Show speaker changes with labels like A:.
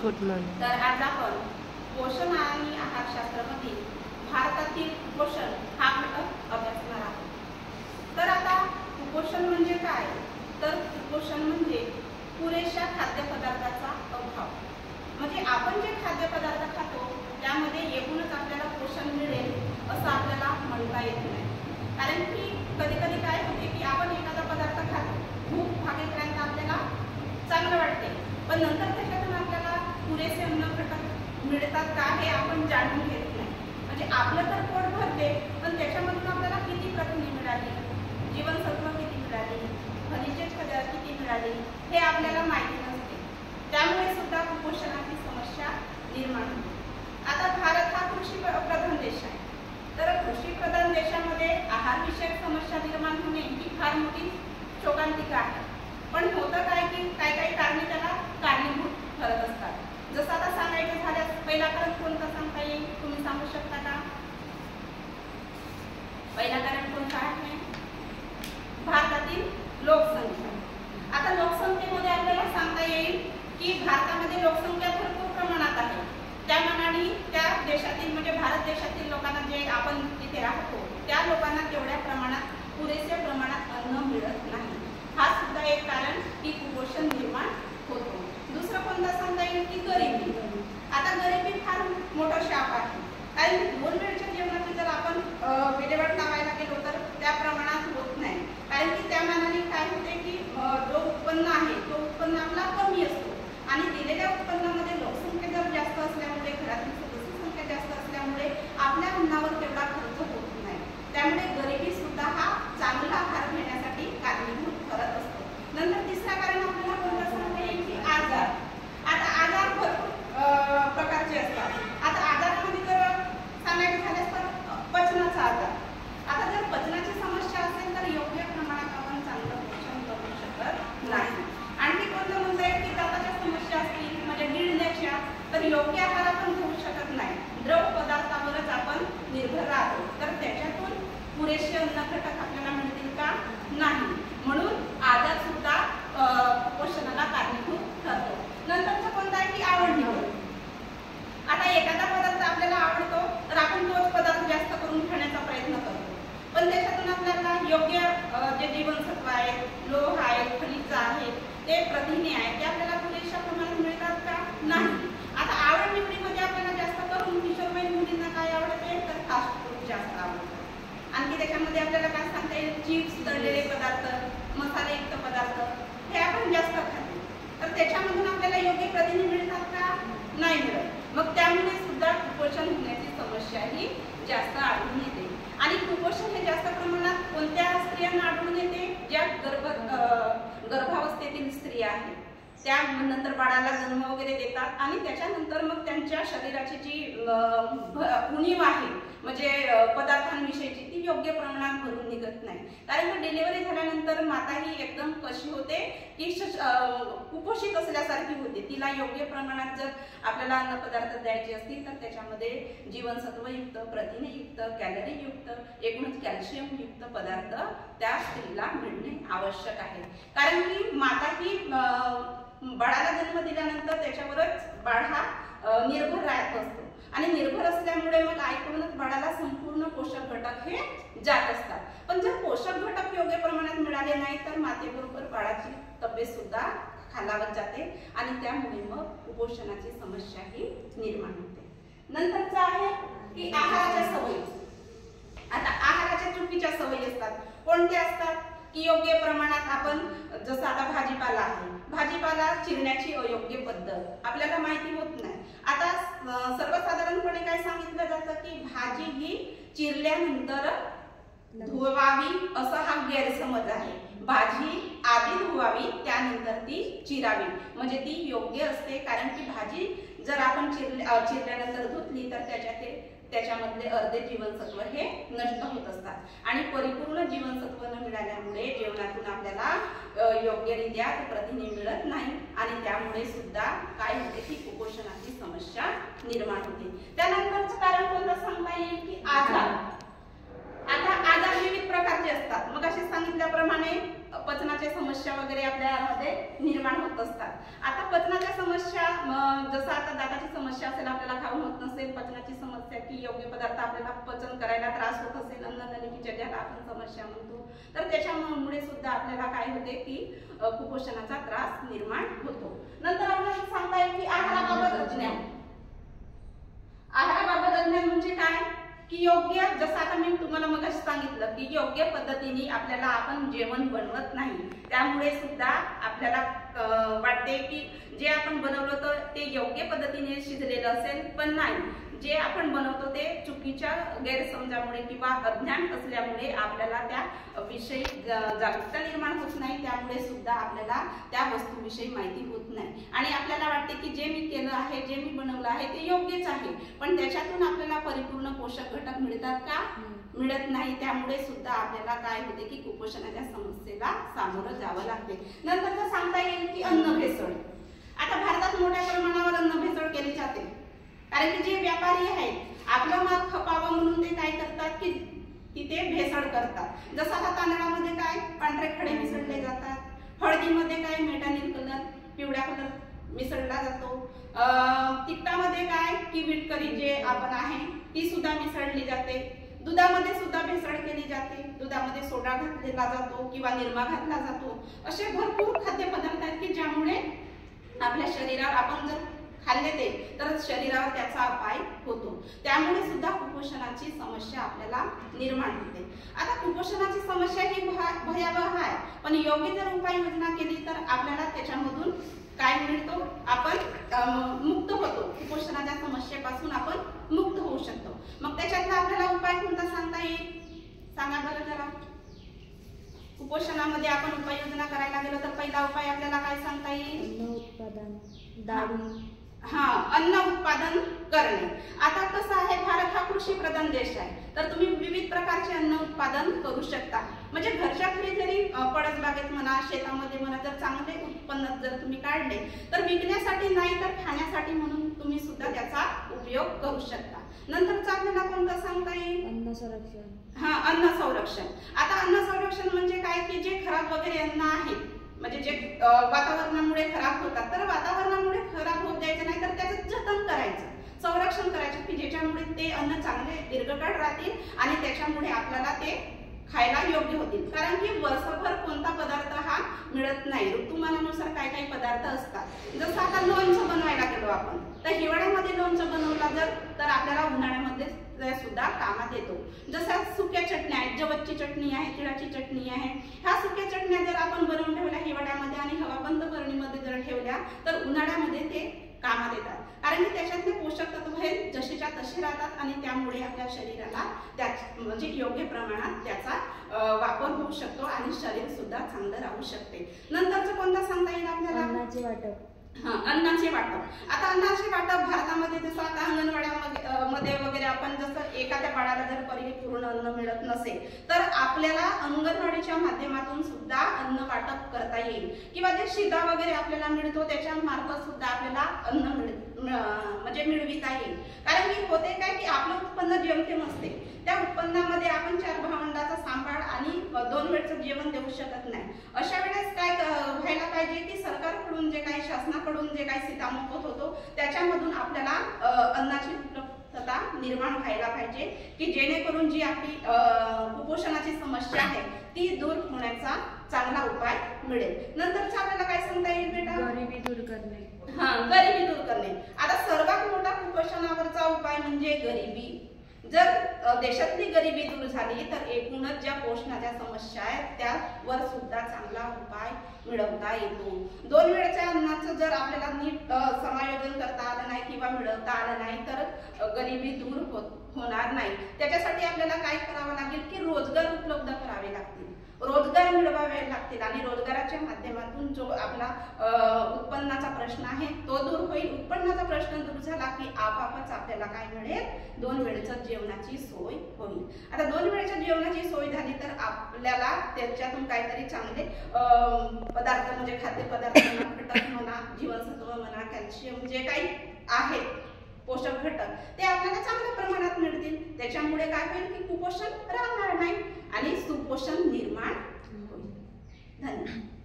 A: Good morning.
B: तर आज आपण पोषण आणि आहारशास्त्रामधील भारतातील कुपोषण हा घटक अभ्यासणार आहोत। तर आता कुपोषण म्हणजे काय? तर कुपोषण म्हणजे पुरेशा खाद्यपदार्थाचा अभाव। म्हणजे आपण जे खाद्यपदार्थ खातो त्यामध्ये एकूणच आपल्याला पोषण मिळेल असं आपल्याला म्हणता येत नाही। कारण की कधी कधी काय होते की आपण एखादा पदार्थ खातो, भूक भागेपर्यंत आपल्याला चांगलं वाटते, पण नंतर त्याच्यातून आपल्याला पुरेसे अन्न घटक मिळतात का हे आपण जाणून घेत नाही। म्हणजे आपलं तर पोट भरते, पण त्याच्यामधून आपल्याला किती प्रथिने मिळाली, जीवनसत्व किती मिळाली, खनिजे किती मिळाली हे आपल्याला माहिती नसते। त्यामुळे सुद्धा कुपोषणाची समस्या निर्माण होते। आता भारत हा कृषी प्रधान देश आहे, तर कृषी प्रधान देशामध्ये आहार विषयक समस्या निर्माण होणे ही फार मोठी शोकांतिका आहे। पण होतं काय की काही कारणे त्याला कारणीभूत ठरत असतात। जसं आता सांगायचं झाल्यास पहिला कारण कोणता सांगता येईल, तुम्ही सांगू शकता का? पहिला कारण कोणता आहे? भारतातील लोकसंख्या। आता लोकसंख्येमध्ये आपल्याला सांगता येईल की भारतामध्ये लोकसंख्या भरपूर प्रमाणात आहे। त्या मानाने त्या देशातील म्हणजे भारत देशातील लोकांना जे आपण तिथे राहतो त्या लोकांना तेवढ्या प्रमाणात पुरेशा प्रमाणात अन्न मिळत नाही। हा सुद्धा एक कारण की कुपोषण निर्माण होतो। दुसरं कोणता सांगता येईल की गरिबी। आता गरिबी फार मोठा शाप आहे, कारण दोन वेळच्या जेवणाची जर आपण विल्हेवाट लावायला गेलो तर त्या प्रमाणात होत नाही। कारण की त्या मानाने काय होते की जो उत्पन्न आहे तो उत्पन्न आपला कमी असतो, आणि दिलेल्या उत्पन्नामध्ये लोकसंख्या जर जास्त असल्यामुळे, घरातील सदस्य संख्या जास्त असल्यामुळे आपल्या अन्नावर तेवढा खर्च होत नाही। त्यामुळे गरिबी सुद्धा हा चांगला आहार घेण्यासाठी कारणीभूत ठरत असतो। नंतर तिसरा कारण आपल्याला कोणता सांगता येईल की आजार। आता आजार भरपूर प्रकारचे असतात। आता आजारामध्ये जर सांगायचं झाल्यास तर पचनाचा आजार। आता जर पचनाची समस्या असेल तर योग्य प्रमाणात आपण चांगलं पोषण करू शकत नाही। आणखी कोणतं म्हणता येईल की दाताच्या समस्या असतील म्हणजे गिळण्याच्या, तर योग्य आहार आपण घेऊ शकत नाही, द्रव पदार्थावरच आपण निर्भर राहतो, तर त्याच्यातून पुरेसे अन्न घटक आपल्याला मिळतील का? नाही। म्हणून आजार सुद्धा कुपोषणाला कारणीभूत ठरतो। नंतरचं कोणतं आहे की आवड निवड। आता एखादा पदार्थ आपल्याला आवडतो तर आपण तोच पदार्थ जास्त करून खाण्याचा प्रयत्न करतो, पण त्याच्यातून आपल्याला योग्य जे जीवनसत्व आहे, लोह आहे, खनिज आहे, ते प्रथिने आहे, ते आपल्याला पुरेशा प्रमाणात मिळतात का? नाही। आता आवड निवडीमध्ये आपल्याला जास्त करून किशोरवयीन मुलींना काय आवडते तर फास्ट फूड जास्त आवडतं। आणखी त्याच्यामध्ये आपल्याला काय सांगता येईल, चिप्स, तळलेले पदार्थ, मसालेयुक्त पदार्थ हे आपण जास्त खातो, तर त्याच्यामधून आपल्याला योग्य प्रथिने मिळतात का? नाही मिळत। मग त्यामुळे सुद्धा कुपोषण होण्याची समस्या ही जास्त आढळून येते। आणि कुपोषण हे जास्त प्रमाणात कोणत्या स्त्रियांना आढळून येते? ज्या गर्भावस्थेतील स्त्रिया आहेत, त्या नंतर बाळाला जन्म वगैरे देतात, आणि त्याच्यानंतर मग त्यांच्या शरीराची जी उणीव आहे म्हणजे पदार्थांविषयीची ती योग्य प्रमाणात भरून निघत नाही। कारण की डिलिव्हरी झाल्यानंतर माता ही एकदम कशी होते की कुपोषित असल्यासारखी होते। तिला योग्य प्रमाणात जर आपल्याला अन्नपदार्थ द्यायचे असतील तर त्याच्यामध्ये जीवनसत्वयुक्त, प्रथिनेयुक्त, कॅलरीयुक्त, एकूणच कॅल्शियमयुक्त पदार्थ त्या स्त्रीला मिळणे आवश्यक आहे। कारण की माता ही बाळाला जन्म दिल्यानंतर त्याच्यावरच बाळ हा निर्भर राहत असतो, आणि निर्भर असल्यामुळे मग आईकडूनच बाळाला संपूर्ण पोषक घटक हे जात असतात। पण जर पोषक घटक योग्य प्रमाणात मिळाले नाही तर मातेबरोबर बाळाची तब्येत सुद्धा खालावत जाते, आणि त्यामुळे मग कुपोषणाची समस्या ही निर्माण होते। नंतरचं आहे की आहाराच्या सवयी। आता आहाराच्या चुकीच्या सवयी असतात। कोणत्या असतात की योग्य प्रमाणात आपण, जसं आता भाजीपाला आहे, भाजीपाला चिरण्याची अयोग्य पद्धत आपल्याला माहिती होत नाही। आता सर्वसाधारणपणे काय सांगितलं जातं की भाजी ही चिरल्यानंतर धुवावी असा हा गैरसमज आहे। भाजी आधी धुवावी त्यानंतर ती चिरावी, म्हणजे ती योग्य असते। कारण की भाजी जर आपण चिरल्यानंतर धुतली तर त्याच्यामधले अर्धे जीवनसत्व हे नष्ट होत असतात, आणि परिपूर्ण जीवनसत्व न मिळाल्यामुळे जेवणातून आपल्याला योग्यरित्या प्रथिने मिळत नाही, आणि त्यामुळे सुद्धा काय होते की कुपोषणाची समस्या निर्माण होते। त्यानंतरचं कारण कोणतं सांगता येईल की आजार। आता आजार विविध प्रकारचे असतात। मग असे सांगितल्याप्रमाणे पचनाच्या समस्या वगैरे आपल्यामध्ये निर्माण होत असतात। आता पचनाच्या समस्या जसं आता दाताची समस्या असेल, आपल्याला खाऊन होत नसेल, पचनाची समस्या की योग्य पदार्थ आपल्याला पचन करायला त्रास होत असेल, अन्ननलिकेच्या ज्याला आपण समस्या म्हणतो, तर त्याच्यामुळे सुद्धा आपल्याला काय होते की कुपोषणाचा त्रास निर्माण होतो. नंतर आपल्याला सांगता येईल की आहाराबाबत अज्ञान. आहाराबाबत अज्ञान म्हणजे काय की योग्य, जसं आता मी तुम्हाला मगाशी सांगितलं की योग्य पद्धतीने आपल्याला आपण जेवण बनवत नाही, त्यामुळे सुद्धा आपल्याला वाटते की जे आपण बनवलं तर ते योग्य पद्धतीने शिजलेलं असेल, पण नाही, जे आपण बनवतो ते चुकीच्या गैरसमजामुळे किंवा अज्ञान असल्यामुळे आपल्याला त्या विषयी जागरूकता निर्माण होत नाही, त्यामुळे सुद्धा आपल्याला त्या वस्तूविषयी माहिती होत नाही आणि आपल्याला वाटते की जे मी केलं आहे, जे मी बनवलं आहे ते योग्यच आहे, पण त्याच्यातून आपल्याला परिपूर्ण पोषक घटक मिळतात का? मिळत नाही. त्यामुळे सुद्धा आपल्याला काय होते की कुपोषणाच्या समस्येला सामोरं जावं लागते. नंतर सांगता येईल की अन्न भेसळ. आता भारतात मोठ्या प्रमाणावर अन्न भेसळ केली जाते, कारण की जे व्यापारी आहेत आपलं माल खपावं म्हणून ते काय करतात की तिथे भेसळ करतात. जसं आता तांदळामध्ये काय पांढरे खडे मिसळले जातात, हळदीमध्ये काय मेटानिल कलर, पिवळा कलर मिसळला जातो, तिखटामध्ये काय की विटकरी जे आपण आहे ती सुद्धा मिसळली जाते, दुधामध्ये सुद्धा भेसळ केली जाते, दुधामध्ये सोडा घातलेला जातो किंवा निरमा घातला जातो. असे भरपूर खाद्यपदार्थ आहेत की ज्यामुळे आपल्या शरीरावर आपण जर खाल्ले ते तर शरीरावर त्याचा अपाय होतो, त्यामुळे सुद्धा कुपोषणाची समस्या आपल्याला निर्माण होते. आता कुपोषणाची समस्या ही भयावह आहे, पण योग्य जर उपाययोजना केली तर आपल्याला त्याच्यामधून काय मिळतो, आपण मुक्त होतो, कुपोषणाच्या समस्येपासून आपण मुक्त होऊ शकतो. मग त्याच्यातला आपल्याला उपाय कोणता सांगता येईल, सांगा बरं जरा. कुपोषणामध्ये आपण उपाययोजना करायला गेलो तर पहिला उपाय आपल्याला काय सांगता येईल?
A: अन्न उत्पादन, डाळी.
B: अन्न उत्पादन करणे. आता कसं आहे, भारत हा कृषी प्रधान देश आहे, तर तुम्ही विविध प्रकारचे अन्न उत्पादन करू शकता. म्हणजे घरच्या घरी जरी परसबागेत म्हणा, शेतामध्ये म्हणा, जर चांगले उत्पन्न जर तुम्ही काढले तर विकण्यासाठी नाही तर खाण्यासाठी म्हणून तुम्ही सुद्धा त्याचा उपयोग करू शकता. नंतरचा आपल्याला कोणतं सांगता येईल?
A: अन्न संरक्षण.
B: अन्न संरक्षण. आता अन्न संरक्षण म्हणजे काय की जे खराब वगैरे अन्न आहे, म्हणजे जे वातावरणामुळे खराब होतात, तर वातावरणामुळे खराब होत द्यायचं नाही, तर त्याचं जतन करायचं, संरक्षण करायचं की ज्याच्यामुळे ते अन्न चांगले दीर्घकाळ राहतील आणि त्याच्यामुळे आपल्याला ते खायला योग्य होतील. कारण की वर्षभर कोणता पदार्थ हा मिळत नाही, ऋतुमानानुसार काही काही पदार्थ असतात. जसं आता लोणचं बनवायला गेलो आपण, तर हिवाळ्यामध्ये लोणचं बनवला तर आपल्याला उन्हाळ्यामध्ये सुद्धा कामात येतो. जसं सुक्या चटण्या आहेत, जवसची चटणी आहे, तिळाची चटणी आहे, ह्या सुक्या चटण्या जर आपण बनवून ठेवल्या हिवाळ्यामध्ये आणि हवाबंद बरणीमध्ये जर ठेवल्या तर उन्हाळ्यामध्ये ते कामात येतात, कारण की त्याच्यातले पोषक तत्व हे जशीच्या तशी राहतात आणि त्यामुळे आपल्या शरीराला त्या म्हणजे योग्य प्रमाणात त्याचा वापर होऊ शकतो आणि शरीर सुद्धा चांगलं राहू शकते. नंतरचं कोणता सांगता येईल आपल्याला?
A: अन्नाचे वाटप.
B: अन्नाचे वाटप. आता अन्नाचे वाटप भारतामध्ये जसं आता अंगणवाड्यामध्ये वगैरे आपण जसं एखाद्या बाळाला जर परिपूर्ण अन्न मिळत नसेल तर आपल्याला अंगणवाडीच्या माध्यमातून सुद्धा अन्न वाटप करता येईल, किंवा जे शिधा वगैरे आपल्याला मिळतो त्याच्या मार्फत सुद्धा आपल्याला अन्न म्हणजे मिळविता येईल. कारण की होते काय की आपलं उत्पन्न जेमतेम असते, त्या उत्पन्नामध्ये आपण 4 भावंडाचा सांभाळ आणि 2 वेळचं जेवण देऊ शकत नाही. अशा वेळेस काय व्हायला पाहिजे की सरकारकडून जे काही, शासनाकडून जे काही सीता मोफत होतो त्याच्यामधून आपल्याला अन्नाची उपलब्धता निर्माण व्हायला पाहिजे, की जेणेकरून जी आपली कुपोषणाची समस्या आहे ती दूर होण्याचा चांगला उपाय मिळेल. नंतरच आपल्याला काय सांगता येईल बेटा?
A: गरिबी दूर करणे.
B: गरिबी दूर करणे. आता सर्वात मोठा कुपोषणावरचा उपाय म्हणजे गरिबी. जर देशातली गरिबी दूर झाली तर एकूणच ज्या पोषणाच्या समस्या आहेत त्यावर सुद्धा चांगला उपाय मिळवता येतो. 2 वेळच्या अन्नाचं जर आपल्याला नीट समायोजन करता आलं नाही किंवा मिळवता आलं नाही तर गरिबी दूर होणार नाही. त्याच्यासाठी आपल्याला काय करावं लागेल की रोजगार उपलब्ध करावे लागतील, रोजगार मिळवावे लागतील आणि रोजगाराच्या माध्यमातून जो आपला उत्पन्नाचा प्रश्न आहे तो दूर होईल. उत्पन्नाचा प्रश्न दूर झाला की आपापच आपल्याला काय मिळेल? 2 वेळचं जेवणाची सोय होईल. आता 2 वेळच्या जेवणाची सोय झाली तर आपल्याला त्याच्यातून काहीतरी चांगले पदार्थ म्हणजे खाद्यपदार्थ म्हणा, घटक म्हणा, जीवनसत्व म्हणा, कॅल्शियम जे काही आहे पोषक घटक ते आपल्याला चांगल्या प्रमाणात मिळतील. त्याच्यामुळे काय होईल की कुपोषण राहणार नाही आणि सुपोषण निर्माण होईल. धन्यवाद.